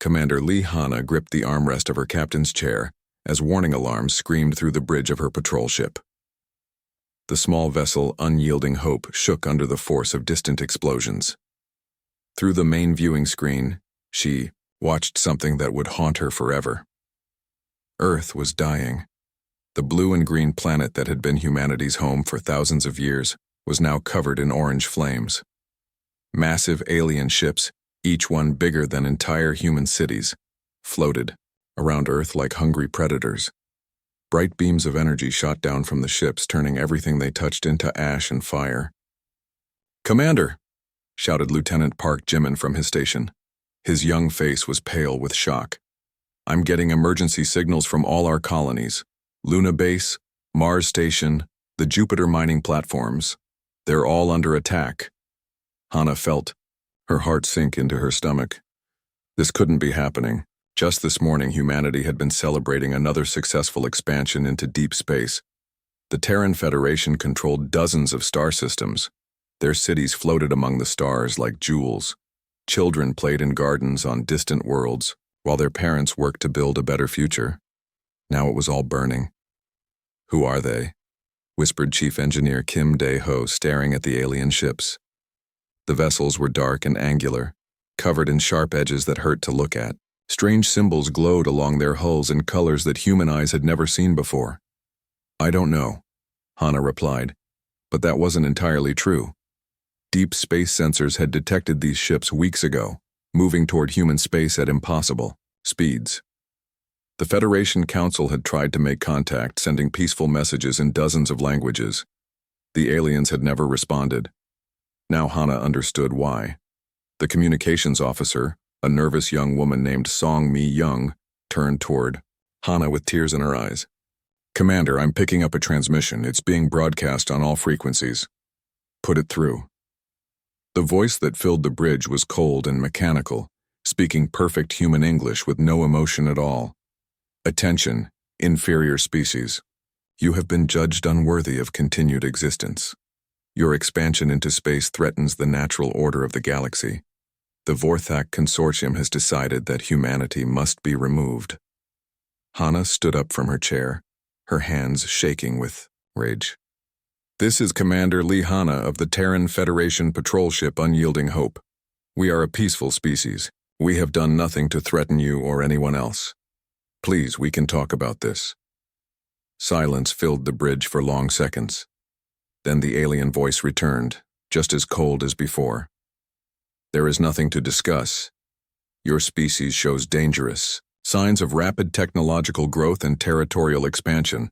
Commander Lee Hanna gripped the armrest of her captain's chair as warning alarms screamed through the bridge of her patrol ship. The small vessel, Unyielding Hope, shook under the force of distant explosions. Through the main viewing screen, she watched something that would haunt her forever. Earth was dying. The blue and green planet that had been humanity's home for thousands of years was now covered in orange flames. Massive alien ships, each one bigger than entire human cities, floated around Earth like hungry predators. Bright beams of energy shot down from the ships, turning everything they touched into ash and fire. "Commander!" shouted Lieutenant Park Jimin from his station. His young face was pale with shock. "I'm getting emergency signals from all our colonies. Luna Base, Mars Station, the Jupiter mining platforms. They're all under attack." Hanna felt her heart sink into her stomach. This couldn't be happening. Just this morning, humanity had been celebrating another successful expansion into deep space. The Terran Federation controlled dozens of star systems. Their cities floated among the stars like jewels. Children played in gardens on distant worlds, while their parents worked to build a better future. Now it was all burning. "Who are they?" whispered Chief Engineer Kim Dae-ho, staring at the alien ships. The vessels were dark and angular, covered in sharp edges that hurt to look at. Strange symbols glowed along their hulls in colors that human eyes had never seen before. "I don't know," Hanna replied, but that wasn't entirely true. Deep space sensors had detected these ships weeks ago, moving toward human space at impossible speeds. The Federation Council had tried to make contact, sending peaceful messages in dozens of languages. The aliens had never responded. Now Hanna understood why. The communications officer, a nervous young woman named Song Mi-young, turned toward Hanna with tears in her eyes. "Commander, I'm picking up a transmission. It's being broadcast on all frequencies. Put it through." The voice that filled the bridge was cold and mechanical, speaking perfect human English with no emotion at all. "Attention, inferior species. You have been judged unworthy of continued existence. Your expansion into space threatens the natural order of the galaxy. The Vorthak Consortium has decided that humanity must be removed." Hanna stood up from her chair, her hands shaking with rage. "This is Commander Lee Hanna of the Terran Federation patrol ship Unyielding Hope. We are a peaceful species. We have done nothing to threaten you or anyone else. Please, we can talk about this." Silence filled the bridge for long seconds. Then the alien voice returned, just as cold as before. "There is nothing to discuss. Your species shows dangerous signs of rapid technological growth and territorial expansion.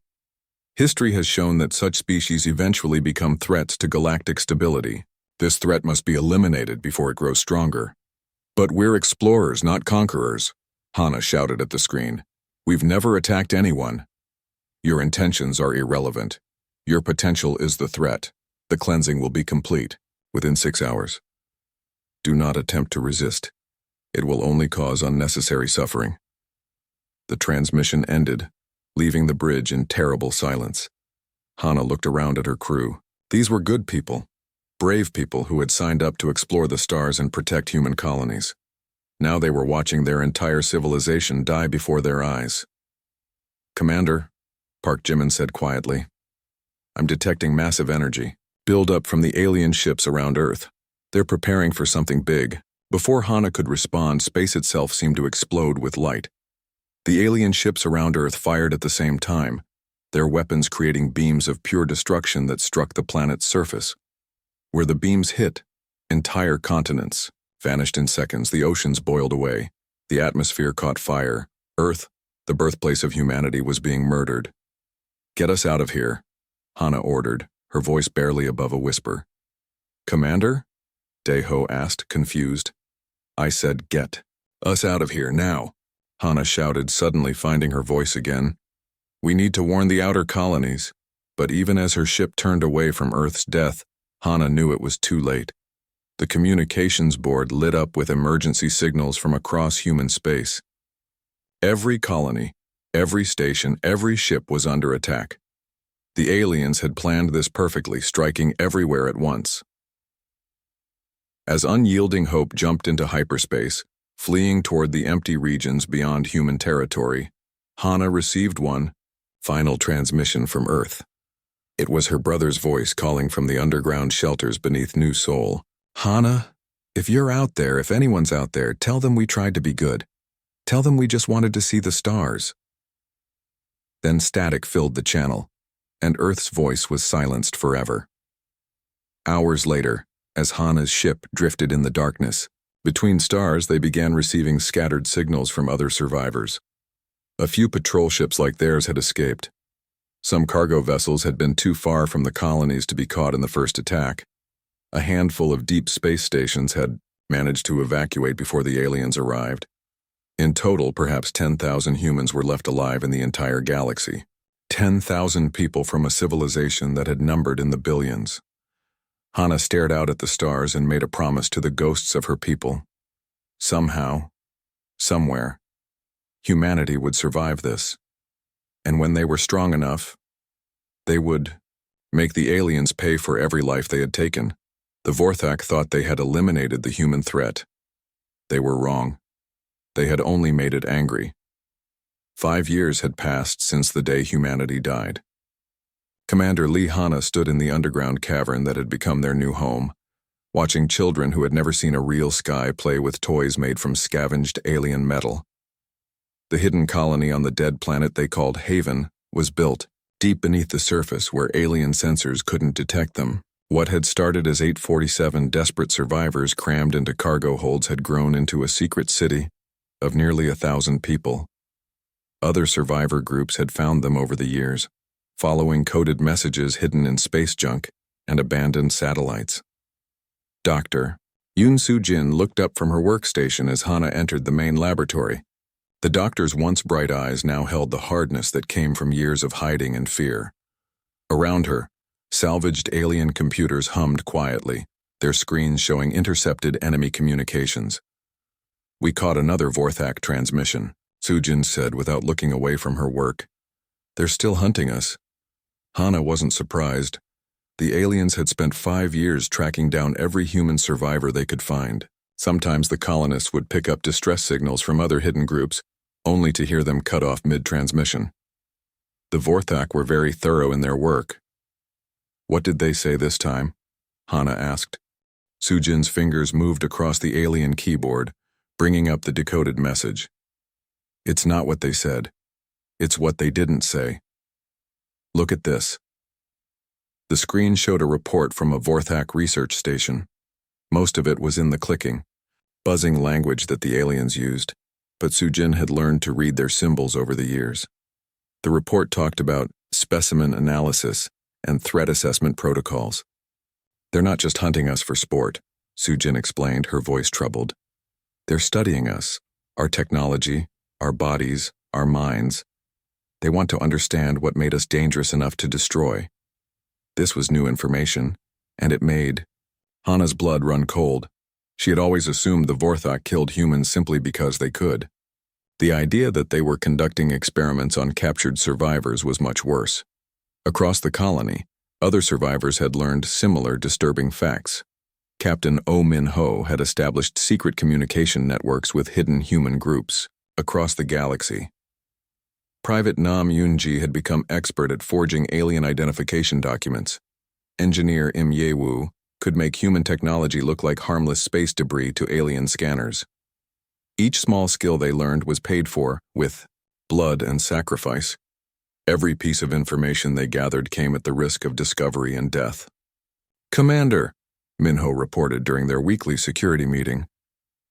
History has shown that such species eventually become threats to galactic stability. This threat must be eliminated before it grows stronger." "But we're explorers, not conquerors," Hanna shouted at the screen. "We've never attacked anyone." "Your intentions are irrelevant. Your potential is the threat. The cleansing will be complete within 6 hours. Do not attempt to resist. It will only cause unnecessary suffering." The transmission ended, leaving the bridge in terrible silence. Hanna looked around at her crew. These were good people, brave people who had signed up to explore the stars and protect human colonies. Now they were watching their entire civilization die before their eyes. "Commander," Park Jimin said quietly, "I'm detecting massive energy build up from the alien ships around Earth. They're preparing for something big." Before Hanna could respond, space itself seemed to explode with light. The alien ships around Earth fired at the same time, their weapons creating beams of pure destruction that struck the planet's surface. Where the beams hit, entire continents vanished in seconds. The oceans boiled away. The atmosphere caught fire. Earth, the birthplace of humanity, was being murdered. "Get us out of here," Hanna ordered, her voice barely above a whisper. "Commander?" Dae-ho asked, confused. "I said get us out of here now," Hanna shouted, suddenly finding her voice again. "We need to warn the outer colonies." But even as her ship turned away from Earth's death, Hanna knew it was too late. The communications board lit up with emergency signals from across human space. Every colony, every station, every ship was under attack. The aliens had planned this perfectly, striking everywhere at once. As Unyielding Hope jumped into hyperspace, Fleeing toward the empty regions beyond human territory, Hana received one final transmission from Earth. It was her brother's voice calling from the underground shelters beneath New Seoul. Hana, if you're out there, if anyone's out there, tell them we tried to be good. Tell them we just wanted to see the stars. Then static filled the channel, and Earth's voice was silenced forever. Hours later, as Hana's ship drifted in the darkness, between stars they began receiving scattered signals from other survivors. A few patrol ships like theirs had escaped. Some cargo vessels had been too far from the colonies to be caught in the first attack. A handful of deep space stations had managed to evacuate before the aliens arrived. In total, perhaps 10,000 humans were left alive in the entire galaxy. 10,000 people from a civilization that had numbered in the billions. Hana stared out at the stars and made a promise to the ghosts of her people. Somehow, somewhere, humanity would survive this. And when they were strong enough, they would make the aliens pay for every life they had taken. The Vorthak thought they had eliminated the human threat. They were wrong. They had only made it angry. 5 years had passed since the day humanity died. Commander Lee Hana stood in the underground cavern that had become their new home, watching children who had never seen a real sky play with toys made from scavenged alien metal. The hidden colony on the dead planet they called Haven was built deep beneath the surface where alien sensors couldn't detect them. What had started as 847 desperate survivors crammed into cargo holds had grown into a secret city of nearly 1,000 people. Other survivor groups had found them over the years, following coded messages hidden in space junk and abandoned satellites. Dr. Yoon Soo-jin looked up from her workstation as Hana entered the main laboratory. The doctor's once bright eyes now held the hardness that came from years of hiding and fear. Around her, salvaged alien computers hummed quietly, their screens showing intercepted enemy communications. "We caught another Vorthak transmission," Soo-jin said without looking away from her work. "They're still hunting us." Hana wasn't surprised. The aliens had spent 5 years tracking down every human survivor they could find. Sometimes the colonists would pick up distress signals from other hidden groups, only to hear them cut off mid-transmission. The Vorthak were very thorough in their work. "What did they say this time?" Hana asked. Soo-jin's fingers moved across the alien keyboard, bringing up the decoded message. "It's not what they said. It's what they didn't say. Look at this." The screen showed a report from a Vorthak research station. Most of it was in the clicking, buzzing language that the aliens used, but Soo-jin had learned to read their symbols over the years. The report talked about specimen analysis and threat assessment protocols. "They're not just hunting us for sport," Soo-jin explained, her voice troubled. "They're studying us, our technology, our bodies, our minds. They want to understand what made us dangerous enough to destroy." This was new information, and it made Hana's blood run cold. She had always assumed the Vorthak killed humans simply because they could. The idea that they were conducting experiments on captured survivors was much worse. Across the colony, other survivors had learned similar disturbing facts. Captain Oh Min-ho had established secret communication networks with hidden human groups across the galaxy. Private Nam Yoon-ji had become expert at forging alien identification documents. Engineer Im Ye-woo could make human technology look like harmless space debris to alien scanners. Each small skill they learned was paid for with blood and sacrifice. Every piece of information they gathered came at the risk of discovery and death. "Commander," Min-ho reported during their weekly security meeting,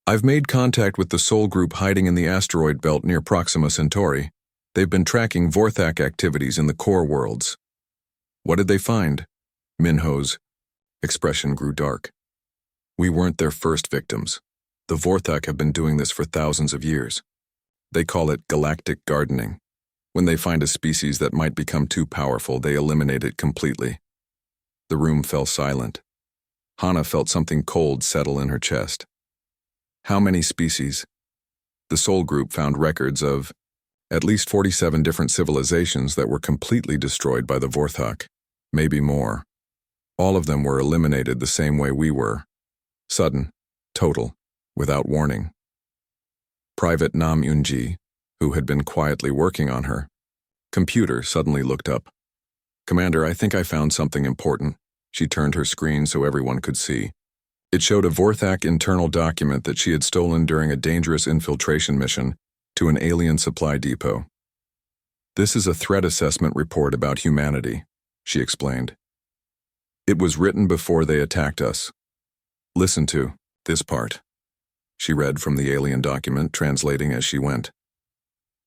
"I've made contact with the Sol group hiding in the asteroid belt near Proxima Centauri. They've been tracking Vorthak activities in the core worlds." "What did they find?" Min-ho's expression grew dark. "We weren't their first victims. The Vorthak have been doing this for thousands of years. They call it galactic gardening. When they find a species that might become too powerful, they eliminate it completely." The room fell silent. Hana felt something cold settle in her chest. "How many species?" The Sol group found records of at least 47 different civilizations that were completely destroyed by the Vorthak, maybe more. All of them were eliminated the same way we were. Sudden, total, without warning. Private Nam Yunji, who had been quietly working on her computer, suddenly looked up. "Commander, I think I found something important." She turned her screen so everyone could see. It showed a Vorthak internal document that she had stolen during a dangerous infiltration mission to an alien supply depot. "This is a threat assessment report about humanity," she explained. "It was written before they attacked us. Listen to this part." She read from the alien document, translating as she went.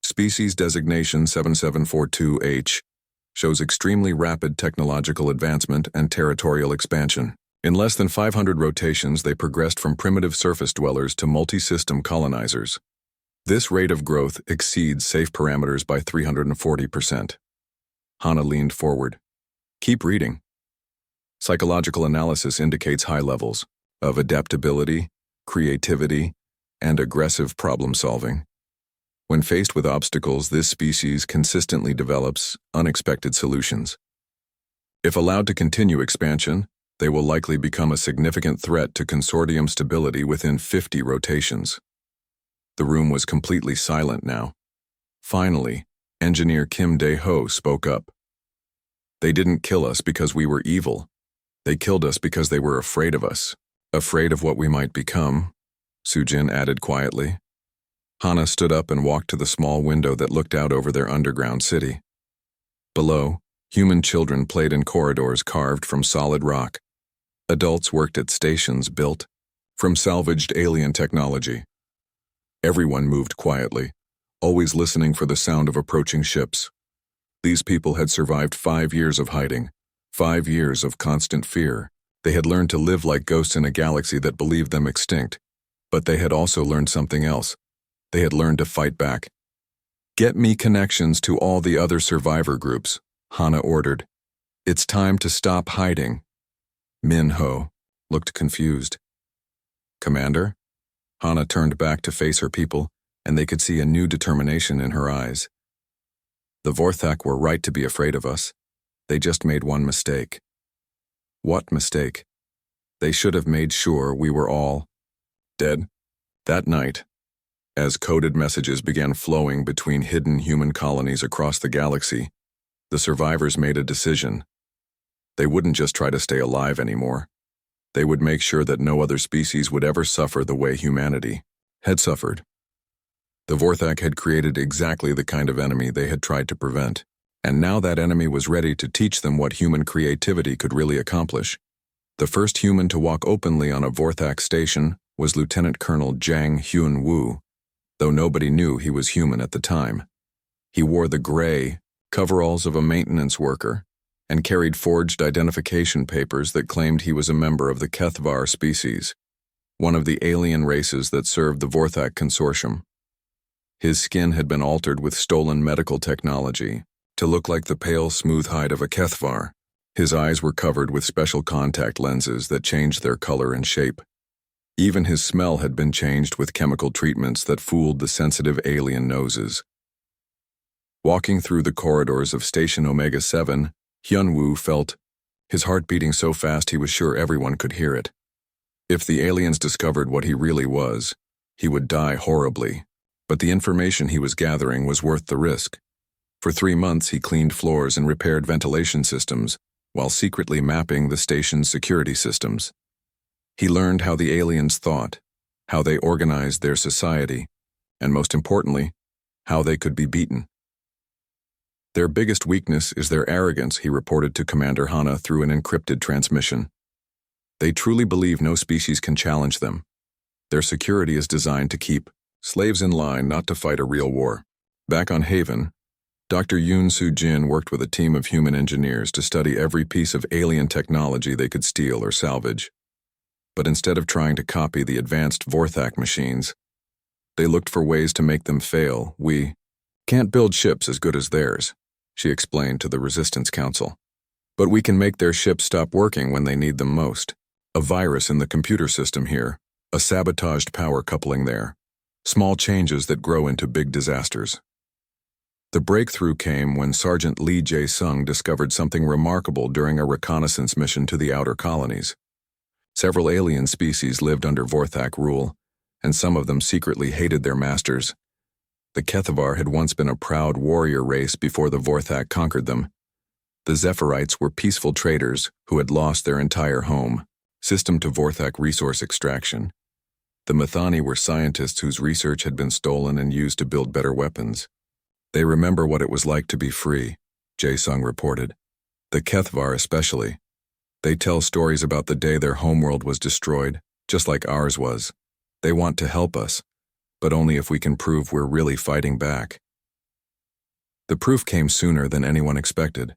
"Species designation 7742H shows extremely rapid technological advancement and territorial expansion. In less than 500 rotations, they progressed from primitive surface dwellers to multi-system colonizers. This rate of growth exceeds safe parameters by 340%. Hana leaned forward. "Keep reading." "Psychological analysis indicates high levels of adaptability, creativity, and aggressive problem-solving. When faced with obstacles, this species consistently develops unexpected solutions. If allowed to continue expansion, they will likely become a significant threat to consortium stability within 50 rotations." The room was completely silent now. Finally, Engineer Kim Dae-ho spoke up. "They didn't kill us because we were evil. They killed us because they were afraid of us. Afraid of what we might become," Sujin added quietly. Hana stood up and walked to the small window that looked out over their underground city. Below, human children played in corridors carved from solid rock. Adults worked at stations built from salvaged alien technology. Everyone moved quietly, always listening for the sound of approaching ships. These people had survived 5 years of hiding, 5 years of constant fear. They had learned to live like ghosts in a galaxy that believed them extinct. But they had also learned something else. They had learned to fight back. "Get me connections to all the other survivor groups," Hana ordered. "It's time to stop hiding." Min-ho looked confused. "Commander?" Hana turned back to face her people, and they could see a new determination in her eyes. "The Vorthak were right to be afraid of us. They just made one mistake." "What mistake?" "They should have made sure we were all dead." That night, as coded messages began flowing between hidden human colonies across the galaxy, the survivors made a decision. They wouldn't just try to stay alive anymore. They would make sure that no other species would ever suffer the way humanity had suffered. The Vorthak had created exactly the kind of enemy they had tried to prevent, and now that enemy was ready to teach them what human creativity could really accomplish. The first human to walk openly on a Vorthak station was Lieutenant Colonel Jang Hyun-woo, though nobody knew he was human at the time. He wore the gray coveralls of a maintenance worker and carried forged identification papers that claimed he was a member of the Kethvar species, one of the alien races that served the Vorthak Consortium. His skin had been altered with stolen medical technology to look like the pale, smooth hide of a Kethvar. His eyes were covered with special contact lenses that changed their color and shape. Even his smell had been changed with chemical treatments that fooled the sensitive alien noses. Walking through the corridors of Station Omega-7, Hyun-woo felt his heart beating so fast he was sure everyone could hear it. If the aliens discovered what he really was, he would die horribly, but the information he was gathering was worth the risk. For 3 months he cleaned floors and repaired ventilation systems, while secretly mapping the station's security systems. He learned how the aliens thought, how they organized their society, and most importantly, how they could be beaten. Their biggest weakness is their arrogance, he reported to Commander Hana through an encrypted transmission. They truly believe no species can challenge them. Their security is designed to keep slaves in line, not to fight a real war. Back on Haven, Dr. Yoon Soo-jin worked with a team of human engineers to study every piece of alien technology they could steal or salvage. But instead of trying to copy the advanced Vorthak machines, they looked for ways to make them fail. "We can't build ships as good as theirs," she explained to the Resistance Council. "But we can make their ships stop working when they need them most. A virus in the computer system here, a sabotaged power coupling there. Small changes that grow into big disasters." The breakthrough came when Sergeant Lee Jae-sung discovered something remarkable during a reconnaissance mission to the outer colonies. Several alien species lived under Vorthak rule, and some of them secretly hated their masters. The Kethavar had once been a proud warrior race before the Vorthak conquered them. The Zephirites were peaceful traders who had lost their entire home system to Vorthak resource extraction. The Methani were scientists whose research had been stolen and used to build better weapons. They remember what it was like to be free, Jae-sung reported. The Kethavar especially. They tell stories about the day their homeworld was destroyed, just like ours was. They want to help us, but only if we can prove we're really fighting back. The proof came sooner than anyone expected.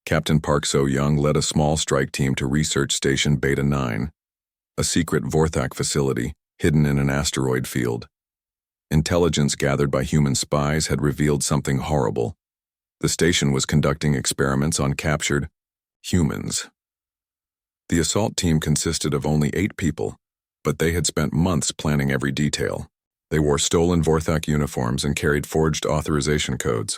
Captain Park So-young led a small strike team to Research Station Beta 9, a secret Vorthak facility hidden in an asteroid field. Intelligence gathered by human spies had revealed something horrible. The station was conducting experiments on captured humans. The assault team consisted of only 8 people, but they had spent months planning every detail. They wore stolen Vorthak uniforms and carried forged authorization codes.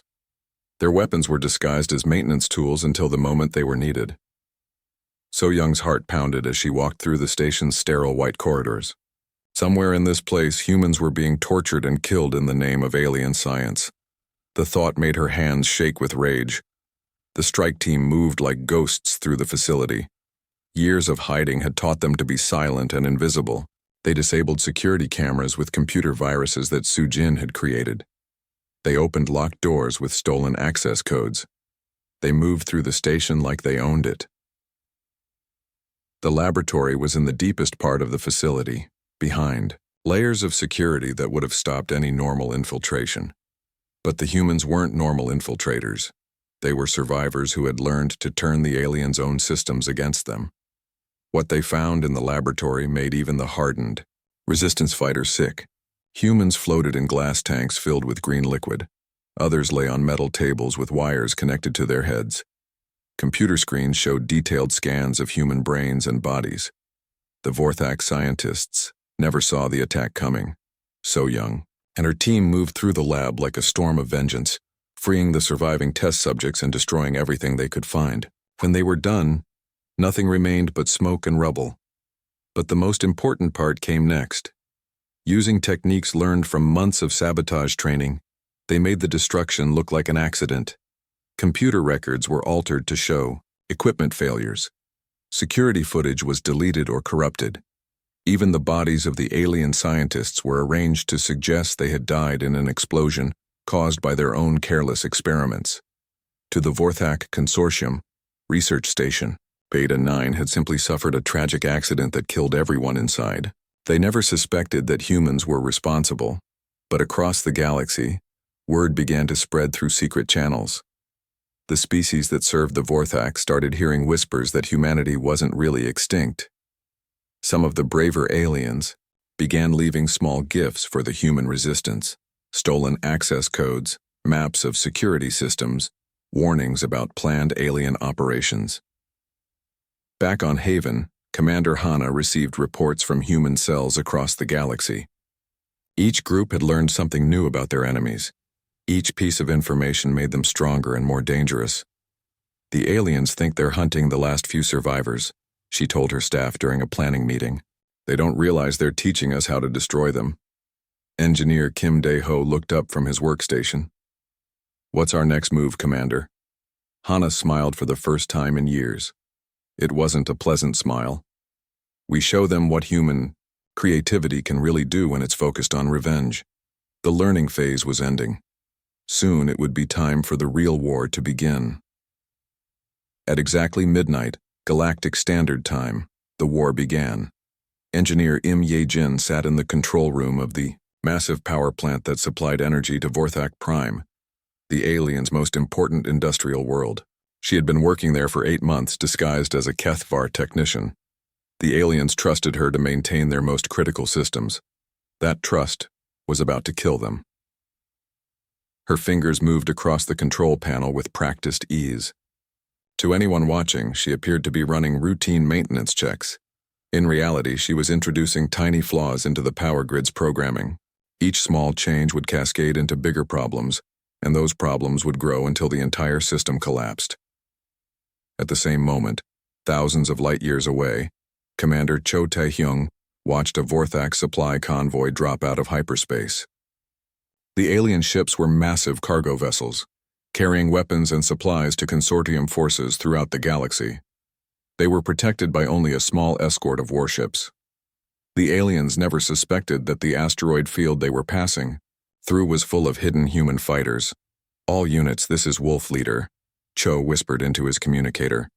Their weapons were disguised as maintenance tools until the moment they were needed. So-young's heart pounded as she walked through the station's sterile white corridors. Somewhere in this place, humans were being tortured and killed in the name of alien science. The thought made her hands shake with rage. The strike team moved like ghosts through the facility. Years of hiding had taught them to be silent and invisible. They disabled security cameras with computer viruses that Soo-jin had created. They opened locked doors with stolen access codes. They moved through the station like they owned it. The laboratory was in the deepest part of the facility, behind layers of security that would have stopped any normal infiltration. But the humans weren't normal infiltrators. They were survivors who had learned to turn the aliens' own systems against them. What they found in the laboratory made even the hardened resistance fighters sick. Humans floated in glass tanks filled with green liquid. Others lay on metal tables with wires connected to their heads. Computer screens showed detailed scans of human brains and bodies. The Vorthak scientists never saw the attack coming. So-young and her team moved through the lab like a storm of vengeance, freeing the surviving test subjects and destroying everything they could find. When they were done, nothing remained but smoke and rubble. But the most important part came next. Using techniques learned from months of sabotage training, they made the destruction look like an accident. Computer records were altered to show equipment failures. Security footage was deleted or corrupted. Even the bodies of the alien scientists were arranged to suggest they had died in an explosion caused by their own careless experiments. To the Vorthak Consortium Research Station, Beta 9 had simply suffered a tragic accident that killed everyone inside. They never suspected that humans were responsible, but across the galaxy, word began to spread through secret channels. The species that served the Vorthak started hearing whispers that humanity wasn't really extinct. Some of the braver aliens began leaving small gifts for the human resistance, stolen access codes, maps of security systems, warnings about planned alien operations. Back on Haven, Commander Hana received reports from human cells across the galaxy. Each group had learned something new about their enemies. Each piece of information made them stronger and more dangerous. The aliens think they're hunting the last few survivors, she told her staff during a planning meeting. They don't realize they're teaching us how to destroy them. Engineer Kim Dae-ho looked up from his workstation. What's our next move, Commander? Hana smiled for the first time in years. It wasn't a pleasant smile. We show them what human creativity can really do when it's focused on revenge. The learning phase was ending. Soon it would be time for the real war to begin. At exactly midnight, Galactic Standard Time, the war began. Engineer Im Ye-jin sat in the control room of the massive power plant that supplied energy to Vorthak Prime, the aliens' most important industrial world. She had been working there for 8 months disguised as a Kethavar technician. The aliens trusted her to maintain their most critical systems. That trust was about to kill them. Her fingers moved across the control panel with practiced ease. To anyone watching, she appeared to be running routine maintenance checks. In reality, she was introducing tiny flaws into the power grid's programming. Each small change would cascade into bigger problems, and those problems would grow until the entire system collapsed. At the same moment, thousands of light years away, Commander Cho Tae-hyung watched a Vorthak supply convoy drop out of hyperspace. The alien ships were massive cargo vessels, carrying weapons and supplies to consortium forces throughout the galaxy. They were protected by only a small escort of warships. The aliens never suspected that the asteroid field they were passing through was full of hidden human fighters. "All units, this is Wolf Leader," Cho whispered into his communicator.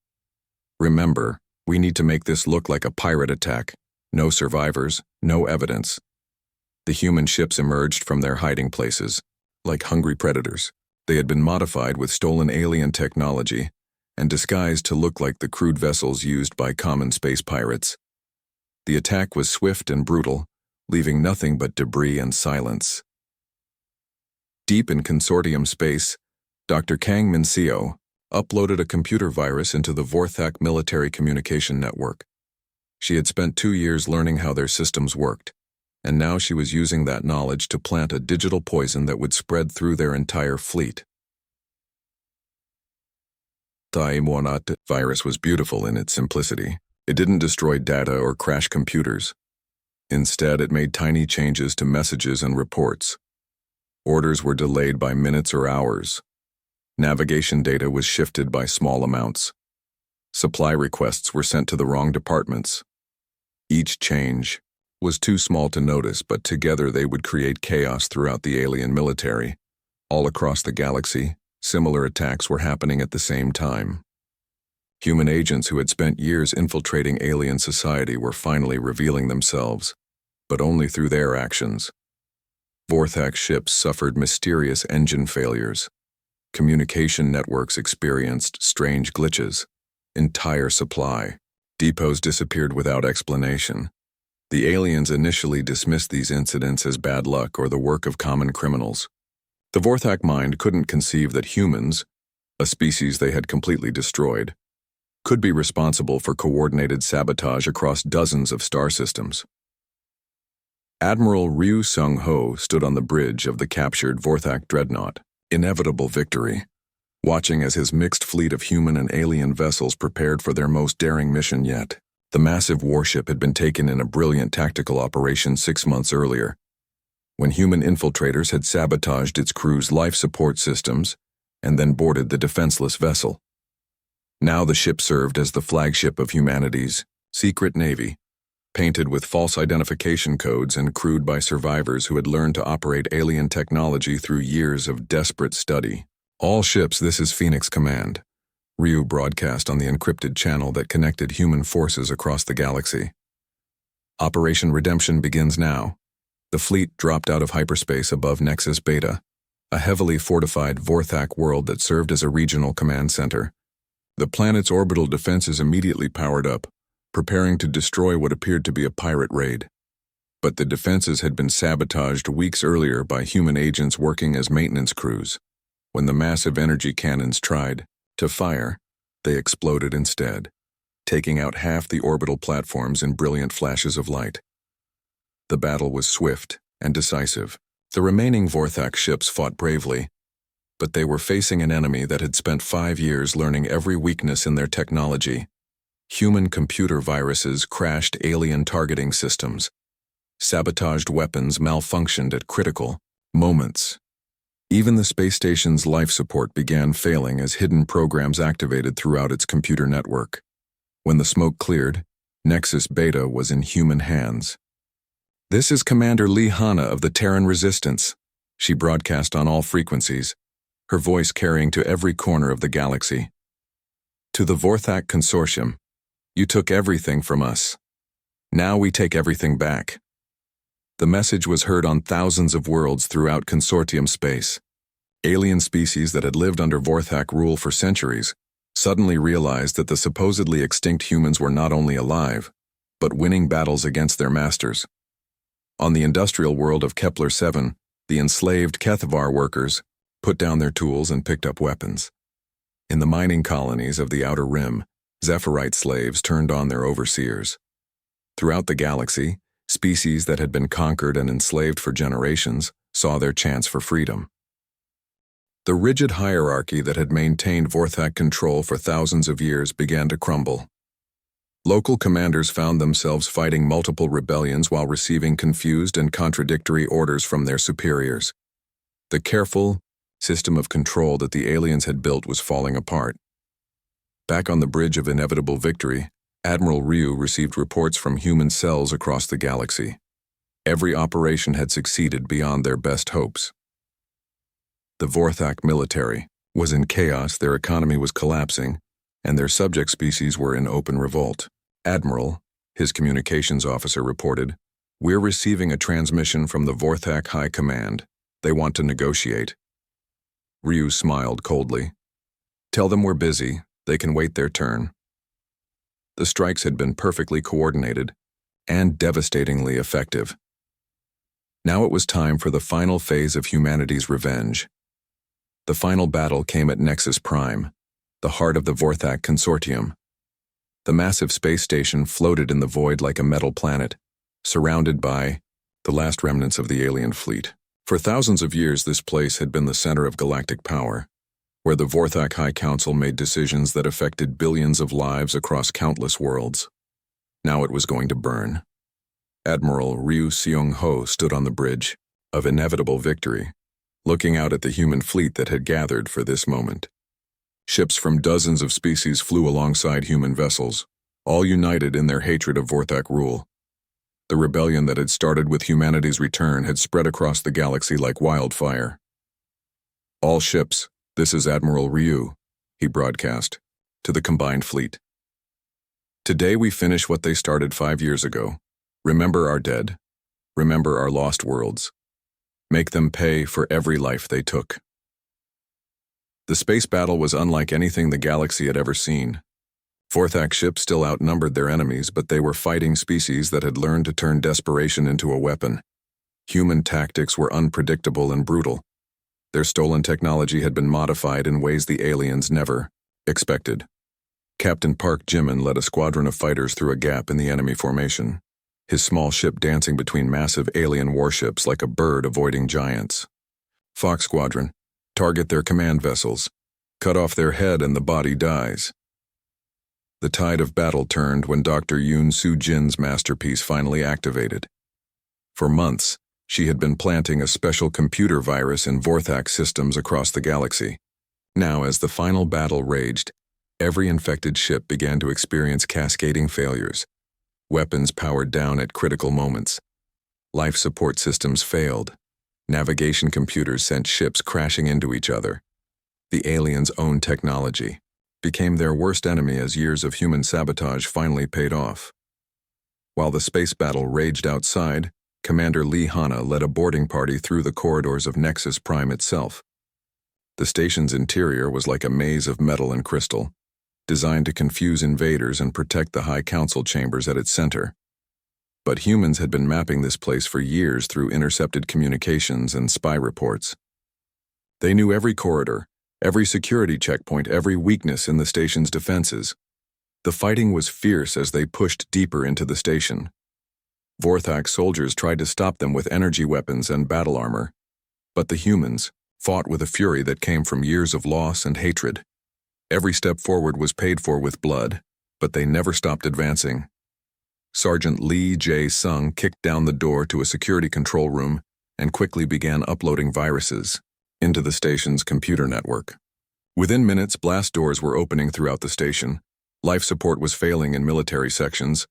"Remember, we need to make this look like a pirate attack. No survivors, no evidence." The human ships emerged from their hiding places, like hungry predators. They had been modified with stolen alien technology and disguised to look like the crude vessels used by common space pirates. The attack was swift and brutal, leaving nothing but debris and silence. Deep in consortium space, Dr. Kang Min-seo uploaded a computer virus into the Vorthak military communication network. She had spent 2 years learning how their systems worked, and now she was using that knowledge to plant a digital poison that would spread through their entire fleet. The virus was beautiful in its simplicity. It didn't destroy data or crash computers. Instead, it made tiny changes to messages and reports. Orders were delayed by minutes or hours. Navigation data was shifted by small amounts. Supply requests were sent to the wrong departments. Each change was too small to notice, but together they would create chaos throughout the alien military. All across the galaxy, similar attacks were happening at the same time. Human agents who had spent years infiltrating alien society were finally revealing themselves, but only through their actions. Vorthak ships suffered mysterious engine failures. Communication networks experienced strange glitches. Entire supply depots disappeared without explanation. The aliens initially dismissed these incidents as bad luck or the work of common criminals. The Vorthak mind couldn't conceive that humans, a species they had completely destroyed, could be responsible for coordinated sabotage across dozens of star systems. Admiral Ryu Sung-ho stood on the bridge of the captured Vorthak dreadnought, inevitable victory, watching as his mixed fleet of human and alien vessels prepared for their most daring mission yet. The massive warship had been taken in a brilliant tactical operation 6 months earlier, when human infiltrators had sabotaged its crew's life support systems and then boarded the defenseless vessel. Now the ship served as the flagship of humanity's secret navy, painted with false identification codes and crewed by survivors who had learned to operate alien technology through years of desperate study. "All ships, this is Phoenix Command," Ryu broadcast on the encrypted channel that connected human forces across the galaxy. "Operation Redemption begins now." The fleet dropped out of hyperspace above Nexus Beta, a heavily fortified Vorthak world that served as a regional command center. The planet's orbital defenses immediately powered up, preparing to destroy what appeared to be a pirate raid. But the defenses had been sabotaged weeks earlier by human agents working as maintenance crews. When the massive energy cannons tried to fire, they exploded instead, taking out half the orbital platforms in brilliant flashes of light. The battle was swift and decisive. The remaining Vorthak ships fought bravely, but they were facing an enemy that had spent 5 years learning every weakness in their technology. Human computer viruses crashed alien targeting systems. Sabotaged weapons malfunctioned at critical moments. Even the space station's life support began failing as hidden programs activated throughout its computer network. When the smoke cleared, Nexus Beta was in human hands. "This is Commander Lee Hanna of the Terran Resistance," she broadcast on all frequencies, her voice carrying to every corner of the galaxy. "To the Vorthak Consortium, you took everything from us. Now we take everything back." The message was heard on thousands of worlds throughout consortium space. Alien species that had lived under Vorthak rule for centuries suddenly realized that the supposedly extinct humans were not only alive, but winning battles against their masters. On the industrial world of Kepler-7, the enslaved Kethavar workers put down their tools and picked up weapons. In the mining colonies of the Outer Rim, Zephyrite slaves turned on their overseers. Throughout the galaxy, species that had been conquered and enslaved for generations saw their chance for freedom. The rigid hierarchy that had maintained Vorthak control for thousands of years began to crumble. Local commanders found themselves fighting multiple rebellions while receiving confused and contradictory orders from their superiors. The careful system of control that the aliens had built was falling apart. Back on the bridge of inevitable victory, Admiral Ryu received reports from human cells across the galaxy. Every operation had succeeded beyond their best hopes. The Vorthak military was in chaos, their economy was collapsing, and their subject species were in open revolt. Admiral, his communications officer reported, "We're receiving a transmission from the Vorthak High Command. They want to negotiate." Ryu smiled coldly. "Tell them we're busy. They can wait their turn." The strikes had been perfectly coordinated and devastatingly effective. Now it was time for the final phase of humanity's revenge. The final battle came at Nexus Prime, the heart of the Vorthak Consortium. The massive space station floated in the void like a metal planet, surrounded by the last remnants of the alien fleet. For thousands of years, this place had been the center of galactic power, where the Vorthak High Council made decisions that affected billions of lives across countless worlds. Now it was going to burn. Admiral Ryu Seung-ho stood on the bridge of inevitable victory, looking out at the human fleet that had gathered for this moment. Ships from dozens of species flew alongside human vessels, all united in their hatred of Vorthak rule. The rebellion that had started with humanity's return had spread across the galaxy like wildfire. "All ships, this is Admiral Ryu," he broadcast to the combined fleet. "Today we finish what they started 5 years ago. Remember our dead. Remember our lost worlds. Make them pay for every life they took." The space battle was unlike anything the galaxy had ever seen. Vorthak ships still outnumbered their enemies, but they were fighting species that had learned to turn desperation into a weapon. Human tactics were unpredictable and brutal. Their stolen technology had been modified in ways the aliens never expected. Captain Park Jimin led a squadron of fighters through a gap in the enemy formation, his small ship dancing between massive alien warships like a bird avoiding giants. "Fox Squadron, target their command vessels. Cut off their head and the body dies." The tide of battle turned when Dr. Yoon Soo-jin's masterpiece finally activated. For months, she had been planting a special computer virus in Vorthak systems across the galaxy. Now, as the final battle raged, every infected ship began to experience cascading failures. Weapons powered down at critical moments. Life support systems failed. Navigation computers sent ships crashing into each other. The aliens' own technology became their worst enemy as years of human sabotage finally paid off. While the space battle raged outside, Commander Lee Hanna led a boarding party through the corridors of Nexus Prime itself. The station's interior was like a maze of metal and crystal, designed to confuse invaders and protect the High Council chambers at its center. But humans had been mapping this place for years through intercepted communications and spy reports. They knew every corridor, every security checkpoint, every weakness in the station's defenses. The fighting was fierce as they pushed deeper into the station. Vorthak soldiers tried to stop them with energy weapons and battle armor, but the humans fought with a fury that came from years of loss and hatred. Every step forward was paid for with blood, but they never stopped advancing. Sergeant Lee Jae-sung kicked down the door to a security control room and quickly began uploading viruses into the station's computer network. Within minutes, blast doors were opening throughout the station, life support was failing in military sections,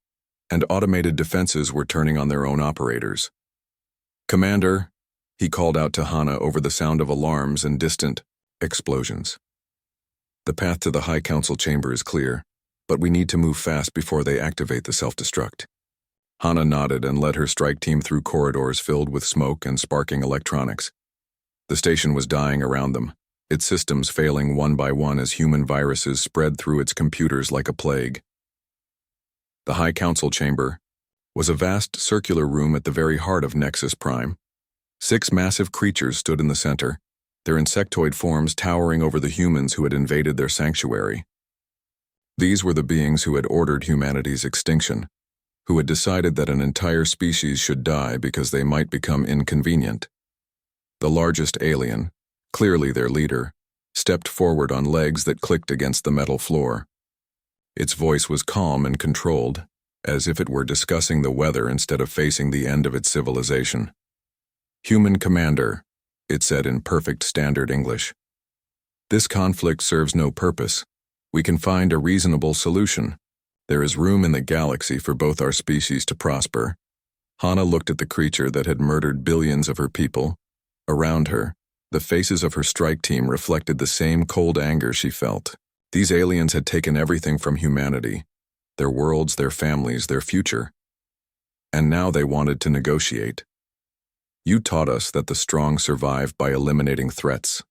and automated defenses were turning on their own operators. "Commander," he called out to Hanna over the sound of alarms and distant explosions. "The path to the High Council chamber is clear, but we need to move fast before they activate the self-destruct." Hanna nodded and led her strike team through corridors filled with smoke and sparking electronics. The station was dying around them, its systems failing one by one as human viruses spread through its computers like a plague. The High Council chamber was a vast circular room at the very heart of Nexus Prime. 6 massive creatures stood in the center, their insectoid forms towering over the humans who had invaded their sanctuary. These were the beings who had ordered humanity's extinction, who had decided that an entire species should die because they might become inconvenient. The largest alien, clearly their leader, stepped forward on legs that clicked against the metal floor. Its voice was calm and controlled, as if it were discussing the weather instead of facing the end of its civilization. "Human Commander," it said in perfect standard English. "This conflict serves no purpose. We can find a reasonable solution. There is room in the galaxy for both our species to prosper." Hana looked at the creature that had murdered billions of her people. Around her, the faces of her strike team reflected the same cold anger she felt. These aliens had taken everything from humanity: their worlds, their families, their future. And now they wanted to negotiate. "You taught us that the strong survive by eliminating threats,"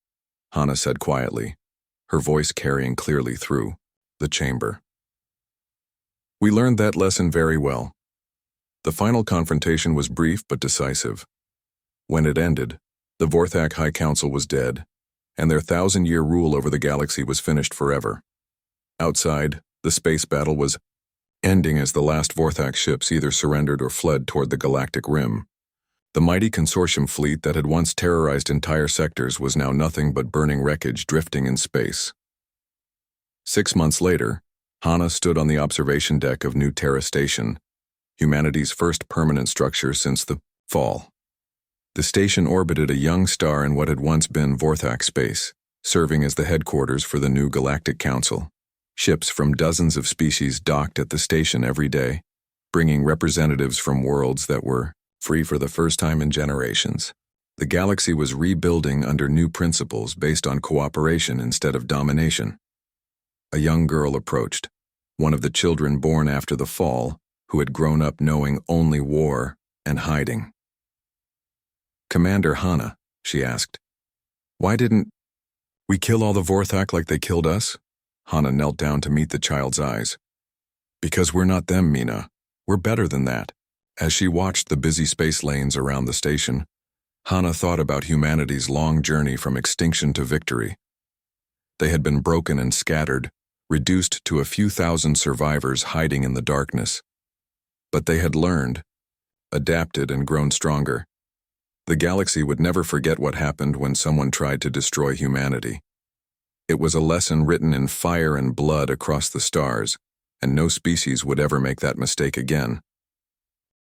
Hana said quietly, her voice carrying clearly through the chamber. "We learned that lesson very well." The final confrontation was brief but decisive. When it ended, the Vorthak High Council was dead, and their 1,000-year rule over the galaxy was finished forever. Outside, the space battle was ending as the last Vorthak ships either surrendered or fled toward the galactic rim. The mighty consortium fleet that had once terrorized entire sectors was now nothing but burning wreckage drifting in space. 6 months later, Hana stood on the observation deck of New Terra Station, humanity's first permanent structure since the fall. The station orbited a young star in what had once been Vorthak space, serving as the headquarters for the new Galactic Council. Ships from dozens of species docked at the station every day, bringing representatives from worlds that were free for the first time in generations. The galaxy was rebuilding under new principles based on cooperation instead of domination. A young girl approached, one of the children born after the fall, who had grown up knowing only war and hiding. "Commander Hana," she asked, "why didn't we kill all the Vorthak like they killed us?" Hana knelt down to meet the child's eyes. "Because we're not them, Mina. We're better than that." As she watched the busy space lanes around the station, Hana thought about humanity's long journey from extinction to victory. They had been broken and scattered, reduced to a few thousand survivors hiding in the darkness. But they had learned, adapted, and grown stronger. The galaxy would never forget what happened when someone tried to destroy humanity. It was a lesson written in fire and blood across the stars, and no species would ever make that mistake again.